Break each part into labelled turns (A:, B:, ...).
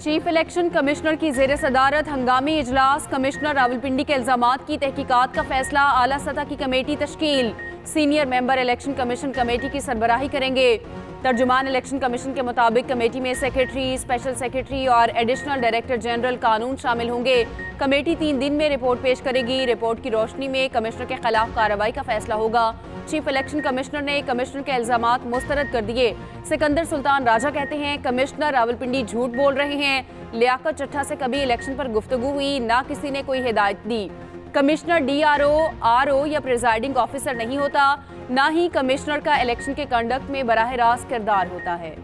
A: Chief election commissioner की ज़ेर सदारत हंगामी इजलास। कमिश्नर रावलपिंडी के इल्जामात की तहकीकात का फैसला। आला सतह की committee तश्कील। Senior member election commission committee की सरबराही करेंगे। तर्जुमान इलेक्शन कमीशन के मुताबिक कमेटी में सेक्रेटरी, स्पेशल सेक्रेटरी और एडिशनल डायरेक्टर जनरल कानून शामिल होंगे। कमेटी 3 दिन में रिपोर्ट पेश करेगी। रिपोर्ट की रोशनी में कमिश्नर के खिलाफ कार्रवाई का फैसला होगा। चीफ इलेक्शन कमिश्नर ने कमिश्नर के इल्जामात मुस्तरद कर दिए। सिकंदर सुल्तान राजा कहते हैं कमिश्नर रावलपिंडी झूठ बोल रहे हैं। लियाकत चट्टा से कभी इलेक्शन पर गुफ्तगू हुई, ना किसी ने कोई हिदायत दी। कमिश्नर DRO, RO या प्रिजाइडिंग ऑफिसर नहीं होता, ना ही कमिश्नर का इलेक्शन के कंडक्ट में बराह रास्त किरदार होता है।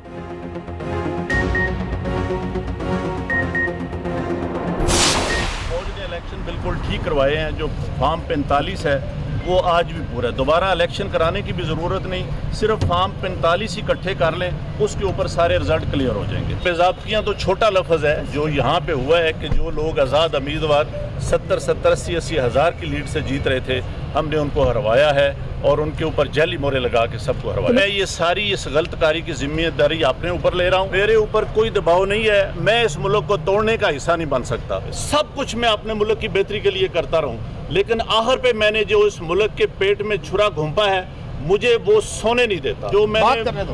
B: फौज ने इलेक्शन बिल्कुल ठीक करवाए हैं। जो फॉर्म 45 है वो आज भी पूरा है। दोबारा इलेक्शन कराने की भी ज़रूरत नहीं, सिर्फ फॉर्म 45 इकट्ठे कर लें, उसके ऊपर सारे रिजल्ट क्लियर हो जाएंगे। बेज़ाब्तियाँ तो छोटा लफ्ज़ है। जो यहाँ पे हुआ है कि जो लोग आज़ाद उम्मीदवार 70, 80 हज़ार की लीड से जीत रहे थे, हमने उनको हरवाया है और उनके ऊपर जाली मोहरे लगा के सबको हरवाया। मैं ये सारी इस गलतकारी की जिम्मेदारी अपने ऊपर ले रहा हूँ। मेरे ऊपर कोई दबाव नहीं है। मैं इस मुल्क को तोड़ने का हिस्सा नहीं बन सकता। सब कुछ मैं अपने मुल्क की बेहतरी के लिए करता रहूँ, लेकिन आखिर पे मैंने जो इस मुल्क के पेट में छुरा घोंपा है, मुझे वो सोने नहीं देता। जो मैंने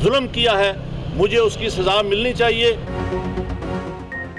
B: जुल्म किया है, मुझे उसकी सजा मिलनी चाहिए।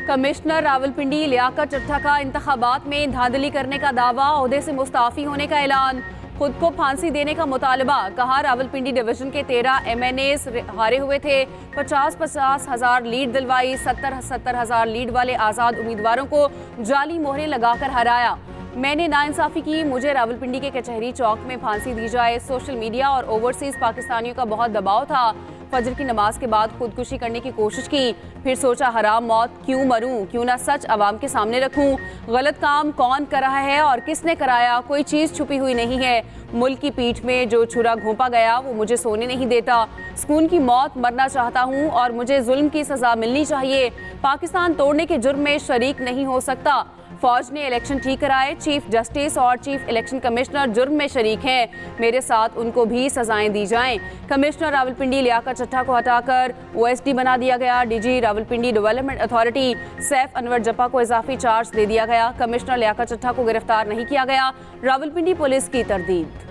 A: कमिश्नर रावलपिंडी लियाकत चट्टा का इंतखाबात में धांधली करने का दावा, ओहदे से मुस्ताफी होने का ऐलान, खुद को फांसी देने का मुतालबा। कहा रावलपिंडी डिवीजन के 13 MNAs हारे हुए थे। 50-50 हज़ार लीड दिलवाई। 70 हज़ार लीड वाले आज़ाद उम्मीदवारों को जाली मोहरें लगाकर हराया। मैंने नाइंसाफ़ी की, मुझे रावलपिंडी के कचहरी चौक में फांसी दी जाए। सोशल मीडिया और ओवरसीज़ पाकिस्तानियों का बहुत दबाव था। फजर की नमाज के बाद खुदकुशी करने की कोशिश की, फिर सोचा हराम मौत क्यों मरूं, क्यों ना सच आवाम के सामने रखूं। गलत काम कौन कर रहा है और किसने कराया, कोई चीज़ छुपी हुई नहीं है। मुल्क की पीठ में जो छुरा घोंपा गया वो मुझे सोने नहीं देता। सुकून की मौत मरना चाहता हूं और मुझे जुल्म की सज़ा मिलनी चाहिए। पाकिस्तान तोड़ने के जुर्म में शरीक नहीं हो सकता। फौज ने इलेक्शन ठीक कराए। चीफ जस्टिस और चीफ इलेक्शन कमिश्नर जुर्म में शरीक हैं। मेरे साथ उनको भी सजाएं दी जाएं। कमिश्नर रावलपिंडी लियाकत चट्टा को हटाकर OSD बना दिया गया। DG Rawalpindi development authority Saif Anwar जप्पा को इजाफी चार्ज दे दिया गया। कमिश्नर लियाकत चट्टा को गिरफ्तार नहीं किया गया। रावलपिंडी पुलिस की तरदीद।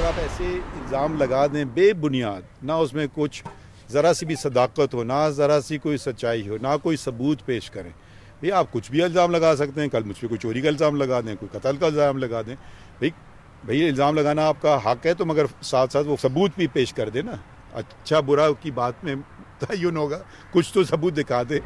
C: आप ऐसे इल्ज़ाम लगा दें बेबुनियाद, ना उसमें कुछ ज़रा सी भी सदाकत हो, ना ज़रा सी कोई सच्चाई हो, ना कोई सबूत पेश करें। भाई आप कुछ भी इल्ज़ाम लगा सकते हैं। कल मुझ पर कोई चोरी का इल्ज़ाम लगा दें, कोई कत्ल का इल्ज़ाम लगा दें। भाई इल्ज़ाम लगाना आपका हक है, तो मगर साथ साथ वो सबूत भी पेश कर देना। अच्छा बुरा की बात में तयन होगा, कुछ तो सबूत दिखा दे।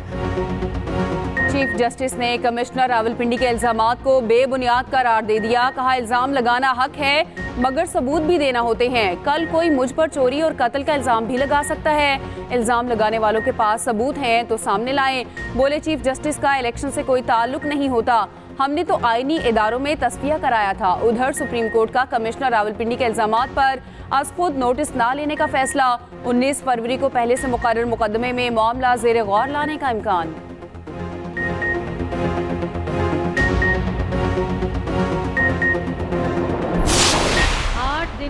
A: चीफ जस्टिस ने कमिश्नर रावलपिंडी के इल्जामात को बेबुनियाद करार दे दिया। कहा इल्जाम लगाना हक है, मगर सबूत भी देना होते हैं। कल कोई मुझ पर चोरी और कत्ल का इल्जाम भी लगा सकता है। इल्जाम लगाने वालों के पास सबूत हैं तो सामने लाएं। बोले चीफ जस्टिस का इलेक्शन से कोई ताल्लुक नहीं होता, हमने तो आईनी इदारों में तस्फिया कराया था। उधर सुप्रीम कोर्ट का कमिश्नर रावलपिंडी के इल्जामात पर आज खुद नोटिस ना लेने का फैसला। 19 फरवरी को पहले से मुकर्रर मुकदमे में मामला ज़ेर गौर लाने का इम्कान।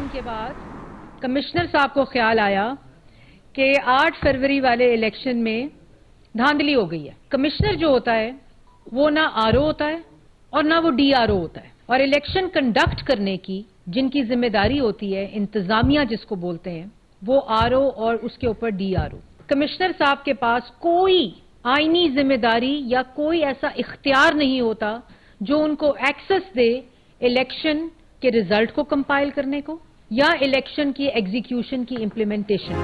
D: के बाद कमिश्नर साहब को ख्याल आया कि 8 फरवरी वाले इलेक्शन में धांधली हो गई है। कमिश्नर जो होता है वो ना RO होता है और ना वो DRO होता है, और इलेक्शन कंडक्ट करने की जिनकी जिम्मेदारी होती है, इंतजामिया जिसको बोलते हैं, वो RO और उसके ऊपर DRO। कमिश्नर साहब के पास कोई आईनी जिम्मेदारी या कोई ऐसा इख्तियार नहीं होता जो उनको एक्सेस दे इलेक्शन के रिजल्ट को कंपाइल करने को या इलेक्शन की एग्जीक्यूशन की इम्प्लीमेंटेशन।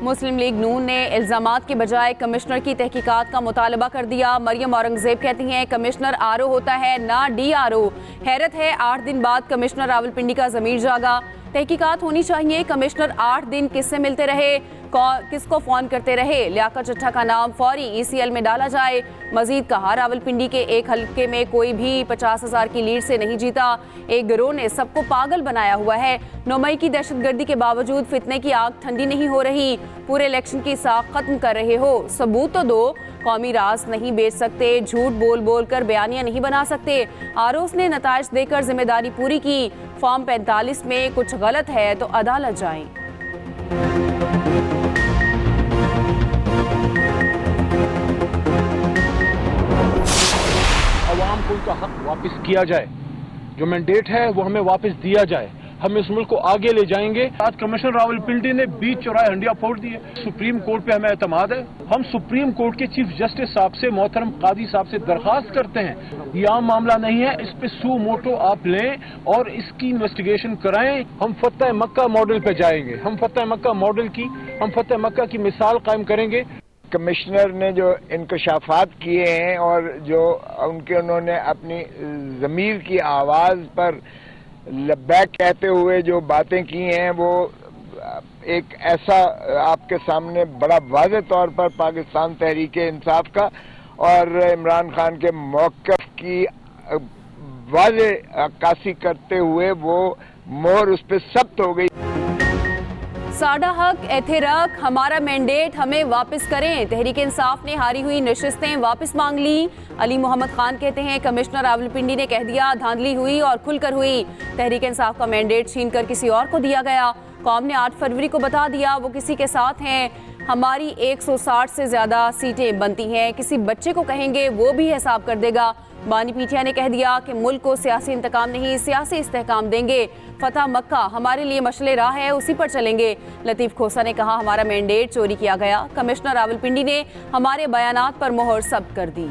A: मुस्लिम लीग नून ने इल्जामात के बजाय कमिश्नर की तहकीकात का मुतालबा कर दिया। मरियम औरंगजेब कहती हैं कमिश्नर RO होता है ना DRO। हैरत है 8 दिन बाद कमिश्नर रावलपिंडी का ज़मीर जागा। तहकीकात होनी चाहिए। कमिश्नर 8 दिन किससे मिलते रहे, किसको फोन करते रहे, लियाकत चड्ढा का नाम फौरी ECL में डाला जाए। मजीद कहा, रावलपिंडी के एक हल्के में कोई भी 50,000 की लीड से नहीं जीता। एक गिरोह ने सबको पागल बनाया हुआ है। 9 मई की दहशतगर्दी के बावजूद फितने की आग ठंडी नहीं हो रही। पूरे इलेक्शन की साख खत्म कर रहे हो, सबूत तो दो। कौमी राज नहीं बेच सकते, झूठ बोल बोल कर बयानियां नहीं बना सकते। आरोस ने नताइज देकर जिम्मेदारी पूरी की। फॉर्म 45 में कुछ गलत है तो अदालत जाएं।
E: अवाम को उनका हक वापस किया जाए, जो मैंडेट है वो हमें वापस दिया जाए। हम इस मुल्क को आगे ले जाएंगे। आज कमिश्नर रावलपिंडी ने बीच चौराहे हंडिया फोड़ दिए। सुप्रीम कोर्ट पे हमें एतमाद है। हम सुप्रीम कोर्ट के चीफ जस्टिस साहब से, मोहतरम कादी साहब से दरखास्त करते हैं, ये आम मामला नहीं है, इस पे सू मोटो आप लें और इसकी इन्वेस्टिगेशन कराएं। हम फतेह मक्का मॉडल पे जाएंगे। हम फतेह मक्का की मिसाल कायम करेंगे।
F: कमिश्नर ने जो इंकशाफात किए हैं और जो उन्होंने अपनी ज़मीर की आवाज़ पर लब्बैक कहते हुए जो बातें की हैं, वो एक ऐसा आपके सामने बड़ा वाज़ेह तौर पर पाकिस्तान तहरीक-ए-इंसाफ का और इमरान खान के मौक़िफ़ की वाज़ेह अक्कासी करते हुए वो मोहर उस पर सख्त हो गई।
A: साडा हक एथेरक, हमारा मैंडेट हमें वापस करें। तहरीक इंसाफ ने हारी हुई नशिस्तें वापस मांग ली। अली मोहम्मद खान कहते हैं, कमिश्नर रावलपिंडी ने कह दिया धांधली हुई और खुलकर हुई। तहरीक इंसाफ का मैंडेट छीनकर किसी और को दिया गया। कौम ने 8 फरवरी को बता दिया वो किसी के साथ हैं। हमारी 160 से ज्यादा सीटें बनती हैं, किसी बच्चे को कहेंगे वो भी हिसाब कर देगा। बानी पीटिया ने कह दिया कि मुल्क को सियासी इंतकाम नहीं, सियासी इस्तेहकाम देंगे। फतह मक्का हमारे लिए मशले राह है, उसी पर चलेंगे। लतीफ खोसा ने कहा, हमारा मैंडेट चोरी किया गया। कमिश्नर रावलपिंडी ने हमारे बयानात पर मोहर सब्त कर दी।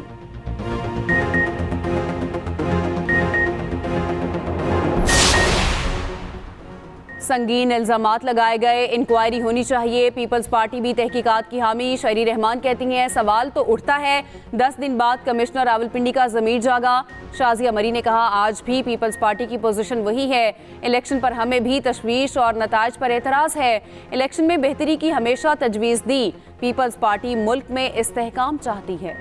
A: संगीन इल्जामात लगाए गए, इंक्वायरी होनी चाहिए। पीपल्स पार्टी भी तहकीकात की हामी। शहरी रहमान कहती हैं, सवाल तो उठता है, 10 दिन बाद कमिश्नर रावलपिंडी का ज़मीर जागा। शाजिया मरी ने कहा, आज भी पीपल्स पार्टी की पोजीशन वही है। इलेक्शन पर हमें भी तशवीश और नताइज पर एतराज़ है। इलेक्शन में बेहतरी की हमेशा तजवीज़ दी। पीपल्स पार्टी मुल्क में इस्तेहकाम चाहती है।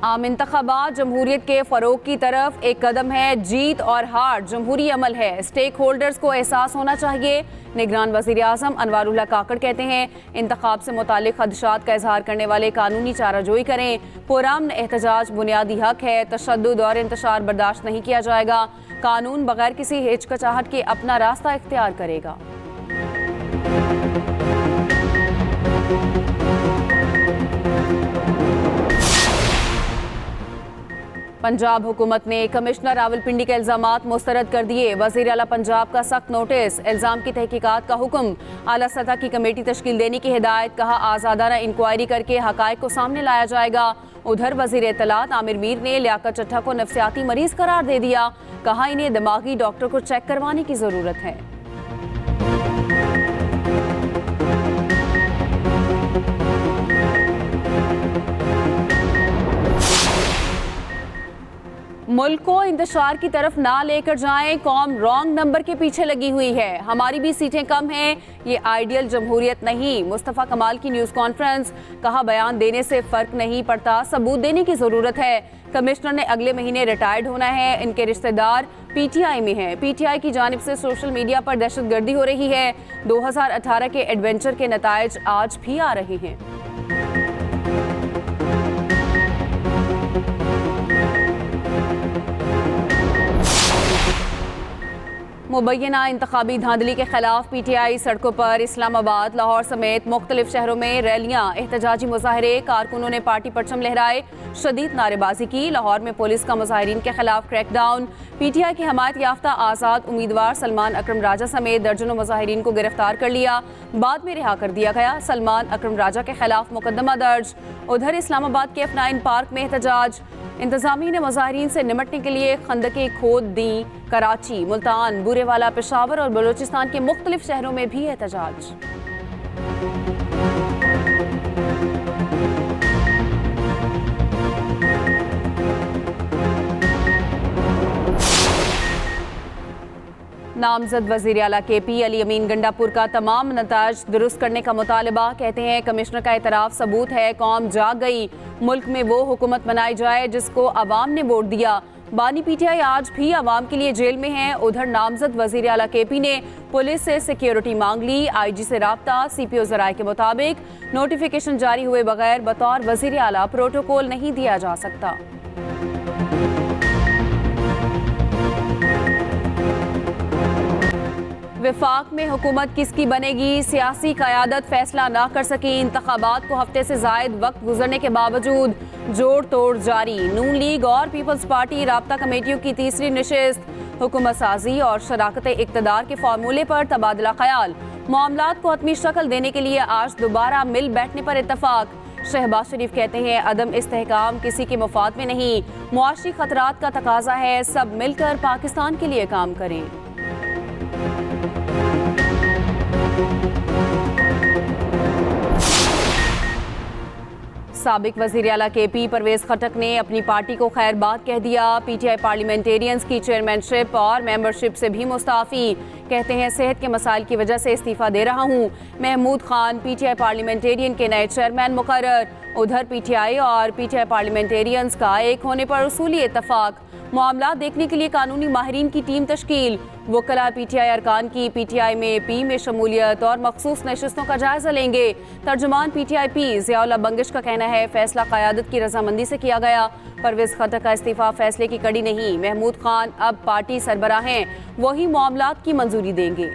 A: आम इंतखाबात जमहूरियत के फ़रोग की तरफ एक कदम है। जीत और हार जमहूरी अमल है, स्टेक होल्डर्स को एहसास होना चाहिए। निगरान वज़ीर आज़म अनवारुल्लाह काकड़ कहते हैं, इंतखाब से मुतालिक खदशात का इजहार करने वाले कानूनी चाराजोई करें। पुरअमन एहतजाज बुनियादी हक है, तशद्दुद और इंतशार बर्दाश्त नहीं किया जाएगा। कानून बगैर किसी हिचकिचाहट के अपना रास्ता इख्तियार करेगा। पंजाब हुकूमत ने कमिश्नर रावलपिंडी के इल्जामात मुस्तरद कर दिए। वज़ीर आला पंजाब का सख्त नोटिस, इल्जाम की तहकीकात का हुक्म। आला सतह की कमेटी तश्कील देने की हिदायत। कहा, आज़ादाना इंक्वायरी करके हक़ाइक़ को सामने लाया जाएगा। उधर वज़ीर इत्तलात आमिर मीर ने लियाकत चड्ढा को नफ्सियाती मरीज करार दे दिया। कहा, इन्हें दिमागी डॉक्टर को चेक करवाने की ज़रूरत है। मुल्क को इंतशार की तरफ ना लेकर जाएं, कौम रॉन्ग नंबर के पीछे लगी हुई है। हमारी भी सीटें कम हैं, ये आइडियल जमहूरियत नहीं। मुस्तफ़ा कमाल की न्यूज़ कॉन्फ्रेंस। कहा, बयान देने से फ़र्क नहीं पड़ता, सबूत देने की ज़रूरत है। कमिश्नर ने अगले महीने रिटायर्ड होना है। इनके रिश्तेदार PTI में हैं। PTI की जानिब से सोशल मीडिया पर दहशतगर्दी हो रही है। 2018 के एडवेंचर के नताइज आज भी आ रहे हैं। मुबैना इंतखाबी धांधली के खिलाफ PTI सड़कों पर। इस्लामाबाद, लाहौर समेत मुख्तलिफ शहरों में रैलियां, एहतजाजी मुजाहरे। कारकुनों ने पार्टी परचम लहराए, शदीद नारेबाजी की। लाहौर में पुलिस का मुजाहिरीन के खिलाफ क्रैकडाउन। PTI की हमायत याफ्ता आज़ाद उम्मीदवार सलमान अकरम राजा समेत दर्जनों मुजाहिरीन को गिरफ्तार कर लिया, बाद में रिहा कर दिया गया। सलमान अकरम राजा के खिलाफ मुकदमा दर्ज। उधर इस्लामाबाद के F9 पार्क में एहतजाज। इंतजामिया ने मुजाहिरीन से निमटने के लिए खंदकें खोद दी। कराची, मुल्तान, बुरेवाला, पेशावर और बलूचिस्तान के मुख्तलिफ शहरों में भी एहतजाज। नामजद वजीर आला KP अली अमीन गंडापुर का तमाम नताज दुरुस्त करने का मुतालबा। कहते हैं कमिश्नर का एतराफ़ सबूत है, कौम जाग गई, मुल्क में वो हुकूमत बनाई जाए जिसको अवाम ने वोट दिया। बानी PTI आज भी अवाम के लिए जेल में हैं। उधर नामजद वजीर आला KP ने पुलिस से सिक्योरिटी मांग ली। IG से राब्ता। CPO ज़राए के मुताबिक नोटिफिकेशन जारी हुए बगैर बतौर वजीर आला प्रोटोकॉल नहीं दिया जा सकता। विफाक में हुकूमत किसकी बनेगी, सियासी क़यादत फैसला ना कर सकी। इंतखाबात को हफ्ते से ज़ायद वक्त गुजरने के बावजूद जोड़ तोड़ जारी। नून लीग और पीपल्स पार्टी राब्ता कमेटियों की तीसरी नशिस्त। हुकूमत साजी और शराकत इक़्तिदार के फार्मूले पर तबादला ख्याल। मामलात को हतमी शक्ल देने के लिए आज दोबारा मिल बैठने पर इत्तफाक। शहबाज शरीफ कहते हैं अदम इस्तेहकाम किसी के मुफाद में नहीं, मुआशी खतरात का तकाजा है, सब मिलकर पाकिस्तान के लिए काम करें। साबिक वज़ीर आला KP परवेज़ खटक ने अपनी पार्टी को खैरबाद कह दिया। PTI पार्लियामेंटेरियंस की चेयरमैनशिप और मेंबरशिप से भी मुस्ताफ़ी। कहते हैं सेहत के मसाइल की वजह से इस्तीफ़ा दे रहा हूँ। महमूद खान PTI पार्लियामेंटेरियन के नए चेयरमैन मुकर्रर। उधर PTI और PTI पार्लियामेंटेरियंस का एक होने पर उसूली इत्तफाक। मामला देखने के लिए कानूनी माहिरीन की टीम तश्कील। वकला PTI अरकान की PTI में P में शमूलियत और मखसूस नशिस्तों का जायजा लेंगे। तर्जुमान PTI-P ज़ियाउल्लाह बंगिश का कहना है फैसला क़यादत की रजामंदी से किया गया। परवेज़ खटक का इस्तीफ़ा फैसले की कड़ी नहीं। महमूद खान अब पार्टी सरबराह हैं, वही मामलात की मंजूरी देंगे।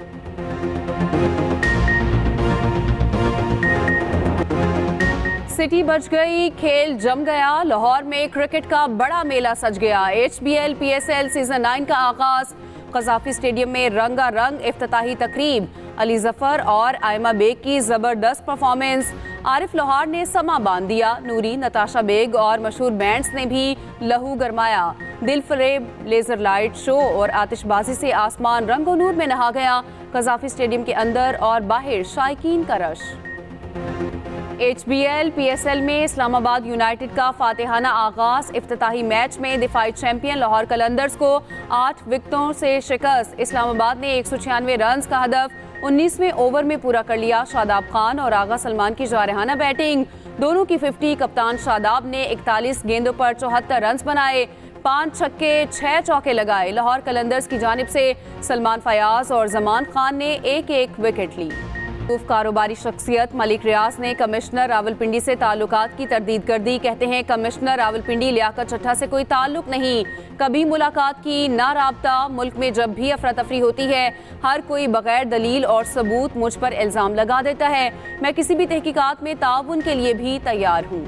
A: सिटी बच गई, खेल जम गया। लाहौर में क्रिकेट का बड़ा मेला सज गया। HBL PSL सीजन 9 का आगाज। क़ज़ाफ़ी स्टेडियम में रंगारंग इफ्तिताही तकरीब। अली जफर और आयमा बेग की जबरदस्त परफॉर्मेंस। आरिफ लोहार ने समा बांध दिया। नूरी, नताशा बेग और मशहूर बैंड्स ने भी लहू गरमाया। दिल फरेब लेजर लाइट शो और आतिशबाजी से आसमान रंगो नूर में नहा गया। क़ज़ाफ़ी स्टेडियम के अंदर और बाहर शायकीन का रश। HBL PSL में इस्लामाबाद यूनाइटेड का फातिहाना आगाज। इफ्तिताही मैच में दिफाई चैंपियन लाहौर कलंदर्स को 8 विकेटों से शिकस्त। इस्लामाबाद ने 196 रन का हदफ 19वें ओवर में पूरा कर लिया। शादाब खान और आगा सलमान की जारहाना बैटिंग, दोनों की 50। कप्तान शादाब ने 41 गेंदों पर 74 रन बनाए, 5 छक्के 6 चौके लगाए। लाहौर कलंदर्स की जानिब से सलमान फयाज और जमान खान ने एक एक विकेट ली। कारोबारी शख्सियत मलिक रियाज ने कमिश्नर रावलपिंडी से ताल्लुकात की तरदीद कर दी। कहते हैं कमिश्नर रावलपिंडी लियाकत चट्ठा से कोई ताल्लुक नहीं, कभी मुलाकात की ना राब्ता। मुल्क में जब भी अफरा तफरी होती है हर कोई बगैर दलील और सबूत मुझ पर इल्ज़ाम लगा देता है। मैं किसी भी तहकीकात में ताउन के लिए भी तैयार हूँ।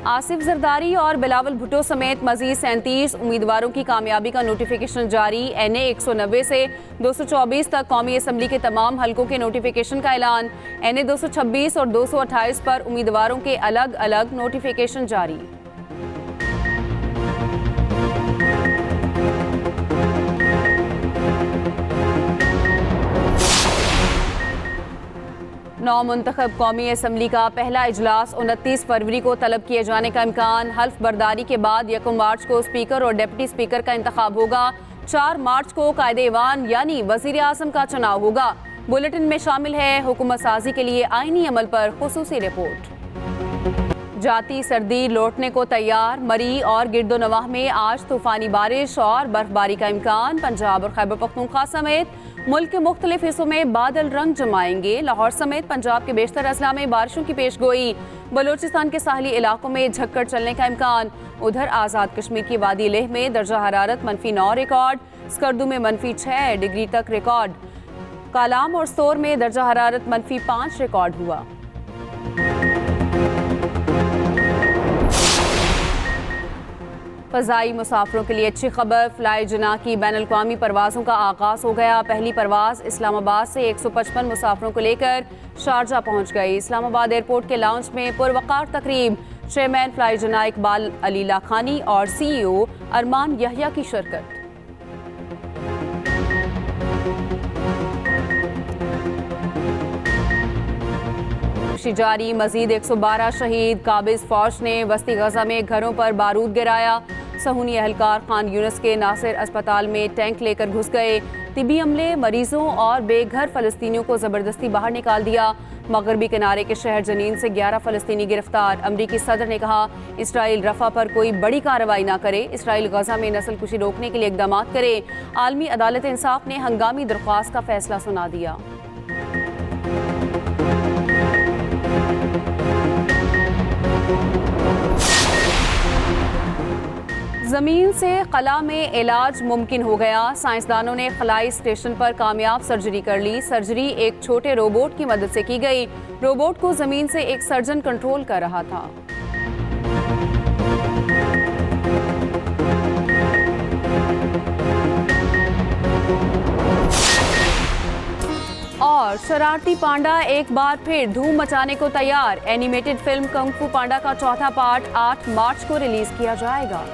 A: आसिफ जरदारी और बिलावल भुट्टो समेत मजीद 37 उम्मीदवारों की कामयाबी का नोटिफिकेशन जारी। NA 190 से 224 तक कौमी असम्बली के तमाम हलकों के नोटिफिकेशन का ऐलान। NA 226 और 228 पर उम्मीदवारों के अलग अलग नोटिफिकेशन जारी। नौमुंतखब कौमी असम्बली का पहला इजलास 29 फरवरी को तलब किए जाने का इम्कान। हल्फ बर्दारी के बाद 1 मार्च को स्पीकर और डिप्टी स्पीकर का इंतखाब होगा। 4 मार्च को कायदे-ए-वान यानी वजीर आज़म का चुनाव होगा। बुलेटिन में शामिल है हुकूमत साजी के लिए आईनी अमल पर खुसूसी रिपोर्ट। जाती सर्दी लौटने को तैयार। मरी और गिरदोनवाह में आज तूफानी बारिश और बर्फबारी का इम्कान। पंजाब और खैबर पख्तूनख्वा समेत मुल्क के मुख्तलिफ हिस्सों में बादल रंग जमाएंगे। लाहौर समेत पंजाब के बेशतर अजला में बारिशों की पेशगोई। बलोचिस्तान के साहली इलाकों में झक्कड़ चलने का इम्कान। उधर आज़ाद कश्मीर की वादी लेह में दर्जा हरारत -9 रिकॉर्ड। स्कर्दू में -6 डिग्री तक रिकॉर्ड। कालाम और सोर में दर्जा हरारत -5 रिकॉर्ड हुआ। फ़ज़ाई मुसाफिरों के लिए अच्छी खबर। फ्लाई जना की बैनुल-अक़वामी परवाज़ों का आगाज़ हो गया। पहली परवाज़ इस्लामाबाद से 155 मुसाफिरों को लेकर शारजा पहुँच गई। इस्लामाबाद एयरपोर्ट के लाउंज में पुरवकार तकरीब। चेयरमैन फ्लाई जना इकबाल अली लाखानी और CEO अरमान यहिया की शिरकत। खुदकुशी जारी, मजीद 112 शहीद। काबिज फौज ने वस्ती गजा में घरों पर बारूद गिराया। सहूनी एहलकार खान यूनिस के नासिर अस्पताल में टैंक लेकर घुस गए। तिबी अमले मरीजों और बेघर फ़लस्तीनियों को ज़बरदस्ती बाहर निकाल दिया। मगरबी किनारे के शहर जनीन से 11 फ़लस्तीनी गिरफ्तार। अमरीकी सदर ने कहा इसराइल रफ़ा पर कोई बड़ी कार्रवाई ना करे, इसराइल गजा में नस्लकुशी रोकने के लिए इक़दाम करे। आलमी अदालत इंसाफ ने हंगामी दरख्वास्त का फैसला सुना दिया। ज़मीन से खला में इलाज मुमकिन हो गया। साइंसदानों ने खलाई स्टेशन पर कामयाब सर्जरी कर ली। सर्जरी एक छोटे रोबोट की मदद से की गई। रोबोट को ज़मीन से एक सर्जन कंट्रोल कर रहा था। और शरारती पांडा एक बार फिर धूम मचाने को तैयार। एनिमेटेड फिल्म कंग फू पांडा का चौथा पार्ट 8 मार्च को रिलीज किया जाएगा।